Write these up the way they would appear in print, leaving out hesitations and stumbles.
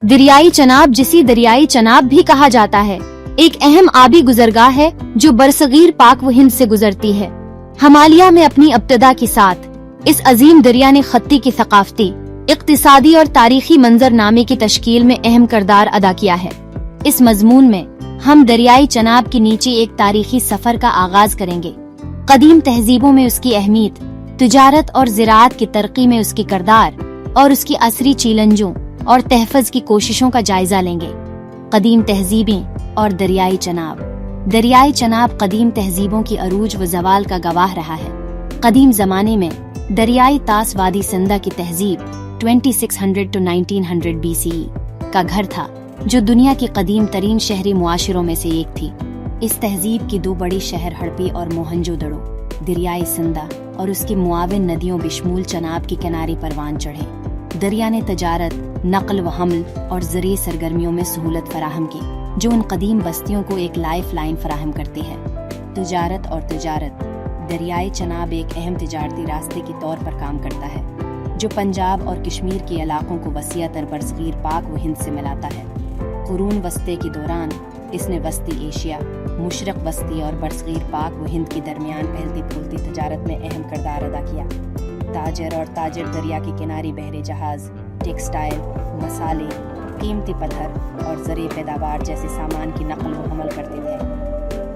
दरियाई चनाब, जिसे दरियाई चनाब भी कहा जाता है, एक अहम आबी गुजरगाह है जो बरसगीर पाक व हिंद से गुजरती है। हिमालय में अपनी इब्तदा के साथ इस अजीम दरिया ने खत्ती की सकाफती, इक्तिसादी और तारीखी मंजरनामे की तश्कील में अहम किरदार अदा किया है। इस मजमून में हम दरियाई चनाब के नीचे एक तारीखी सफर का आगाज करेंगे। कदीम तहजीबों में उसकी अहमियत, तिजारत और ज़राअत की तरक्की में उसकी किरदार और उसकी असरी चैलेंजों और तहफ़्फ़ुज़ की कोशिशों का जायजा लेंगे। कदीम तहजीबें और दरियाई चनाब। दरियाई चनाब कदीम तहजीबों की अरूज व ज़वाल का गवाह रहा है। कदीम ज़माने में दरियाई तास वादी सिंदा की तहजीब 2600 to 1900 BCE का घर था, जो दुनिया की कदीम तरीन शहरी मुआशरों में से एक थी। इस तहजीब की दो बड़ी शहर हड़पी और मोहनजोदड़ो दरियाई सिंदा और उसकी मुआविन नदियों बिशमूल चनाब के किनारे परवान चढ़े। दरिया ने तजारत, नक़ल व हमल और ज़री सरगर्मियों में सहूलत फराहम की, जो उन कदीम बस्तियों को एक लाइफ लाइन फराहम करती है। तिजारत और तिजारत। दरियाई चनाब एक अहम तिजारती रास्ते के तौर पर काम करता है, जो पंजाब और कश्मीर के इलाकों को वसीअतर बरसगीर पाक व हिंद से मिलाता है। कुरून वस्ते के दौरान इसने वस्ती एशिया, मुशरक वस्ती और बरसगीर पाक व हिंद के दरमियान फैलती फूलती तिजारत में अहम किरदार अदा किया। ताजर और ताजर दरिया के किनारे बहरे जहाज, टेक्सटाइल, मसाले, कीमती पत्थर और ज़री पैदावार जैसे सामान की नकल व हमल करते थे।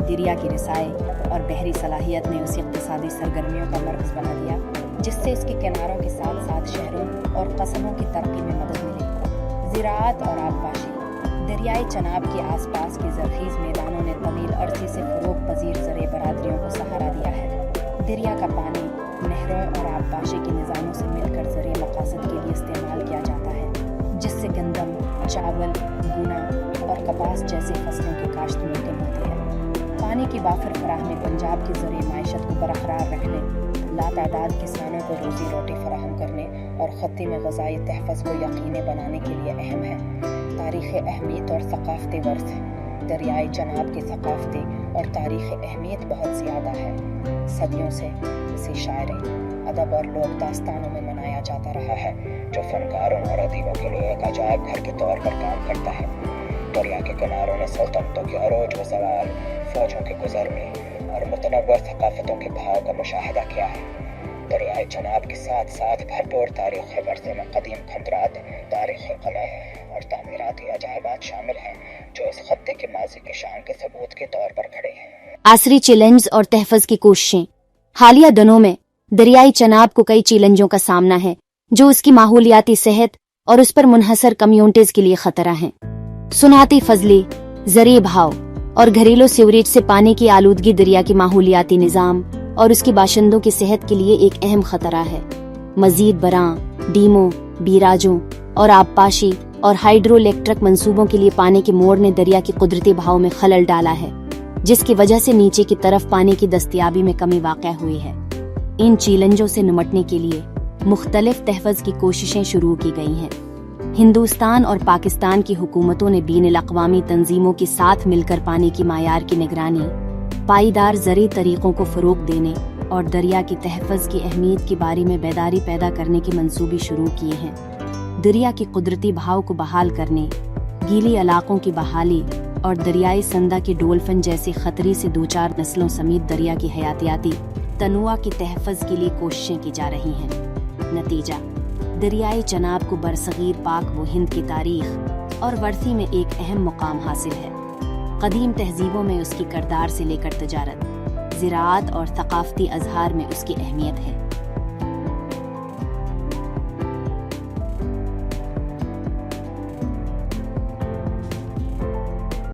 दरिया की रसाई और बहरी सलाहियत ने उसे इक़्तिसादी सरगर्मियों का मरकज़ बना दिया, जिससे इसके किनारों के साथ साथ शहरों और कस्बों की तरक्की में मदद मिली। ज़राअत और आबपाशी। दरियाई चनाब के आसपास के ज़रख़ीज़ मैदानों ने तवील अरसे से फ़रोग़ पज़ीर ज़रे बरादरियों को सहारा दिया है। दरिया का पानी नहरों और आबपाशी के निज़ामों से मिलकर ज़रे मक़ासद के लिए इस्तेमाल किया जाता है, जिससे गंदम, चावल, गुना और कपास जैसे फसलों की काश्त मुमकिन होती है। पानी की वाफिर फराहमी पंजाब की ज़रिए माइशत को बरकरार रखने, लातादाद किसानों को रोज़ी रोटी फराहम करने और खत्ती में ग़ज़ाई तहफ़्फ़ुज़ को यकीनी बनाने के लिए अहम है। तारीख़ी अहमियत और सक़ाफ़ती वर्थ। दरियाई चनाब की सक़ाफ़ती और तारीख़ी अहमियत बहुत ज़्यादा है। सदियों से इसे शायरी, अदब और लोक दास्तानों में मनाया जाता रहा है, जो फ़नकारों और अदीबों के लिए एक अजायब घर के तौर पर काम करता है। दरिया के किनारों ने सल्तनतों की अरोज व ज़वाल, फ़ौजों के गुज़रने और मुतनव्वि सक़ाफ़तों के बहाव का मुशाहिदा किया है। दरियाई चनाब के साथ साथ भरपूर तारीख़ी वर्से में कदीम खंदरात, तारीख़ी क़लअ और तामीराती अजायबात शामिल हैं, जो इस खत्ते के माज़ी की शान के सबूत के तौर पर खड़े हैं। आसरी चैलेंज और तहफ़्फ़ुज़ की कोशिशें। हालिया दिनों में दरियाई चनाब को कई चैलेंजों का सामना है, जो उसकी माहौलियाती सेहत और उस पर मुनहसर कम्युनिटीज़ के लिए खतरा हैं। सुनाती फजली, ज़री बहाव और घरेलू सीवरेज से पानी की आलूदगी दरिया के माहौलियाती निज़ाम और उसके बाशिंदों की सेहत के लिए एक अहम खतरा है। मजीद बरां, डीमों, बीराजों और आबपाशी और हाइड्रोइलेक्ट्रिक मंसूबों के लिए पानी के मोड़ ने दरिया के कुदरती बहाव में खलल डाला है, जिसकी वजह से नीचे की तरफ पानी की दस्तयाबी में कमी वाक़या हुई है। इन चैलेंजों से निमटने के लिए मुख्तलिफ तहफ़्फ़ुज़ की कोशिशें शुरू की गई हैं। हिंदुस्तान और पाकिस्तान की हुकूमतों ने बैनुल अक़वामी तंजीमों के साथ मिलकर पानी की मायार की निगरानी, पाईदार ज़री तरीक़ों को फ़रोग़ देने और दरिया की तहफ़्फ़ुज़ की अहमियत के बारे में बेदारी पैदा करने के मंसूबे शुरू किए हैं। दरिया के कुदरती बहाव को बहाल करने, गीली इलाकों की बहाली और दरियाई संदा के डोल्फिन जैसे खतरे से दो चार नस्लों समेत दरिया की हयातियाती तनुआ की तहफ़्फ़ुज़ के लिए कोशिशें की जा रही हैं। नतीजा, दरियाई चनाब को बरसगीर पाक व हिंद की तारीख़ और वर्सी में एक अहम मुकाम हासिल है। कदीम तहजीबों में उसकी किरदार से लेकर तिजारत, ज़राअत और सक़ाफ़ती अज़हार में उसकी अहमियत है।